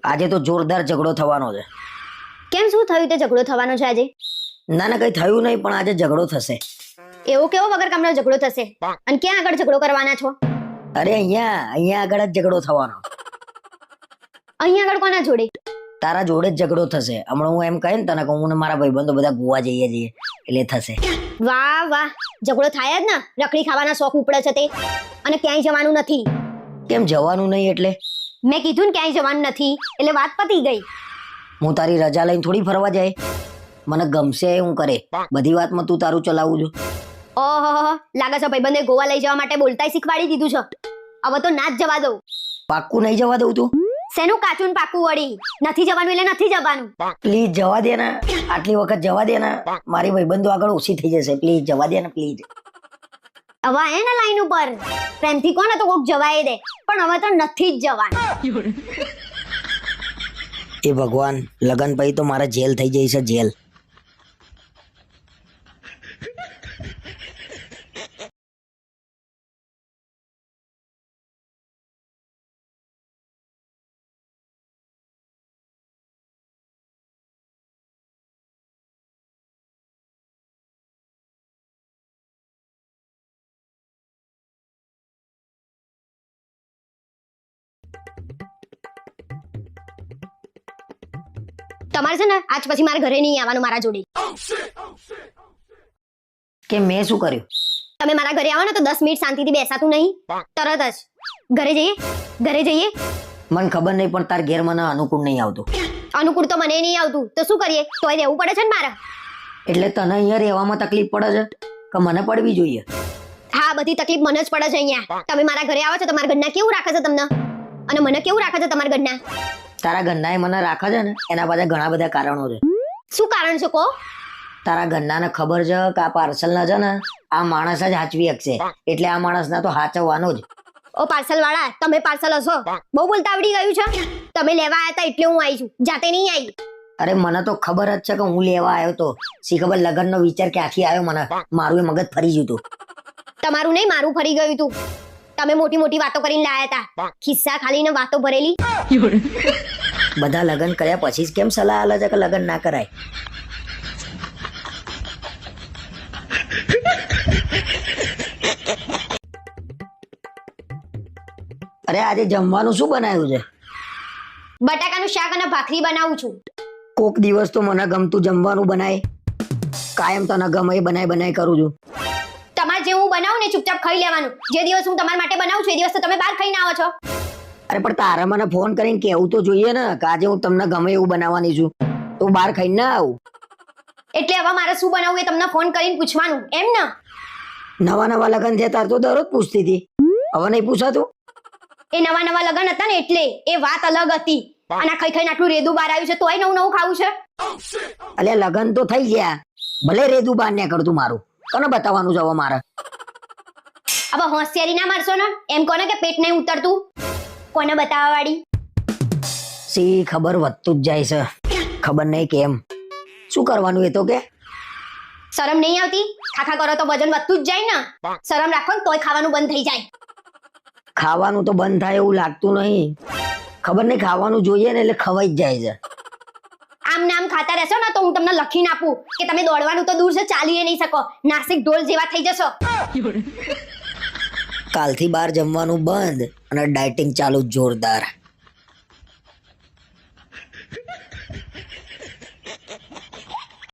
આજે તો જોરદાર ઝઘડો થવાનો છે. કેમ, શું થયું તે ઝઘડો થવાનો છે આજે? ના ના, કઈ થયું નહીં, પણ આજે ઝઘડો થશે. એવો કેવો વગર કામનો ઝઘડો થશે? અને ક્યાં આગળ ઝઘડો કરવાના છો? અરે અહીંયા આગળ જ ઝઘડો થવાનો. અહીંયા આગળ કોના જોડે? તારા જોડે જ ઝઘડો થશે. હમણાં હું એમ કહે ને તને કે હું ને મારા ભાઈબંધો બધા ગોવા જઈએ છીએ એટલે થશે. વાહ વાહ, ઝઘડો થાય જ ને. રખડી ખાવાના શોખ ઉપડે છે તે. અને ક્યાંય જવાનું નથી. કેમ જવાનું નહીં એટલે? મેં કીધું ને ક્યાંય જવાનું નથી એટલે વાત પતી ગઈ. હું તારી રજા લઈને થોડી ફરવા જાય. મને ગમશે હું કરે. બધી વાતમાં તું તારું ચલાવું છું. ઓહો, લાગે છે ભાઈબંધે ગોવા લઈ જવા માટે બોલતાય શીખવાડી દીધું છે. હવે તો ના જ જવા દઉં. પાક્કું નહીં જવા દઉં તું? શેનું કાચું ને પાકું વળી? નથી જવાનું એટલે નથી જવાનું. પ્લીઝ જવા દે ને. આટલી વખત જવા દે ને. મારી ભાઈબંધો આગળ ઓછી થઈ જશે. પ્લીઝ જવા દે ને, પ્લીઝ. હવે આય ને લાઈન ઉપર પ્રેમથી કોને તો કોક જવાય દે, પણ હવે તો નથી જ જવાનું. એ ભગવાન, લગન પછી તો મારા જેલ થઈ જઈ છે, જેલ. તમારે છે ને આજ પછી મારા ઘરે નહીં આવવાનું મારા જોડે. કે મેં શું કર્યું? તમે મારા ઘરે આવો ને તો 10 મિનિટ શાંતિથી બેસાતું નહીં. તરત જ ઘરે જઈએ. મને ખબર નહીં, પણ તાર ઘેર મને અનુકૂળ નહીં આવતું. અનુકૂળ તો મને નહીં આવતું, તો શું કરીએ? તોય રહેવું પડે છે ને મારે. એટલે તને અહીંયા રહેવામાં તકલીફ પડે છે કે મને પડવી જોઈએ? હા, બધી તકલીફ મને જ પડે છે અહીંયા. તમે મારા ઘરે આવો છો તો મારા ઘરના કેવું રાખે છે તમને, અને મને કેવું રાખે છે તમારા ઘરના? તારા ઘરના મને રાખે છે ને, એના પાછળ ઘણા બધા કારણો છે. શું કારણ છે કો? તારા ઘરના ને ખબર છે કે આ પાર્સલ ના છે ને આ માણસ જ હાચવી શકશે, એટલે આ માણસ ના તો હાચવવાનો જ. ઓ પાર્સલ વાળા, તમે પાર્સલ હશો. બહુ બોલતા આવડી ગયું છે. તમે લેવા આવ્યા હતા એટલે હું આવી છું, જાતે નહીં આવી. અરે મને તો ખબર જ છે કે હું લેવા આવ્યો તો. સી ખબર લગન નો વિચાર ક્યાંથી આવ્યો મને. મારું મગજ ફરી ગયું તું. તમારું નહીં, મારું ફરી ગયું તું. તમે મોટી મોટી વાતો કરીને લાયા હતા. ખિસ્સા ખાલી ને વાતો ભરેલી. બધા લગન કર્યા પછી જ કેમ સલાહ આલે છે કે લગન ના કરાય? અરે આજે જમવાનું શું બનાવ્યું છે? બટાકાનું શાક અને ભાખરી બનાવું છું. કોક દિવસ તો મને ગમતું જમવાનું બનાય. કાયમ તને ગમે એ બનાય કરું છું. તમારે જે હું બનાવું ને ચૂપચાપ ખાઈ લેવાનું. જે દિવસ હું તમારા માટે બનાવું છું એ દિવસ તો તમે બહાર ખાઈને આવો છો. અરે પણ તારે મને ફોન કરીને કેવું તો જોઈએ ને કે આજે હું તમને ગમે એવું બનાવવાની છું, તો બહાર ખાઈને ના આવું. એટલે હવે મારે શું બનાવવું એ તમને ફોન કરીને પૂછવાનું એમ ને? નવા લગન થયા તાર તો દરરોજ પૂછતી હતી, હવે નહીં પૂછાતું? એ નવા લગન હતા ને એટલે એ વાત અલગ હતી. અને ખાઈ ખાઈને આટલું રેદું બહાર આવ્યું છે તોય નવું ખાવું છે. અલે લગન તો થઈ ગયા, ભલે રેદું બહાર ને કરતું મારું. કોને બતાવવાનું છે હવે મારે? હવે હોશિયારી ના મારશો ને. એમ કોને કે પેટ નહીં ઉતરતું? કોને બતાવવા વાળી? સી ખબર વધતું જ જાય છે, ખબર નહીં કેમ. શું કરવાનું એ તો કે? શરમ નહીં આવતી? ખાખા કરો તો વજન વધતું જ જાય ને. શરમ રાખો ને તોય ખાવાનું બંધ થઈ જાય. ખાવાનું તો બંધ થાય એવું લાગતું નહીં. ખબર નહીં, ખાવાનું જોઈએ ને એટલે ખવાઈ જ જાય છે. આમ નામ ખાતા રહેશો ને તો હું તમને લખીને આપું કે તમે દોડવાનું તો દૂર છે, ચાલી નહીં શકો. નાસિક ઢોલ જેવા થઈ જશો. કાલથી બહાર જમવાનું બંધ અને ડાયટિંગ ચાલુ જોરદાર.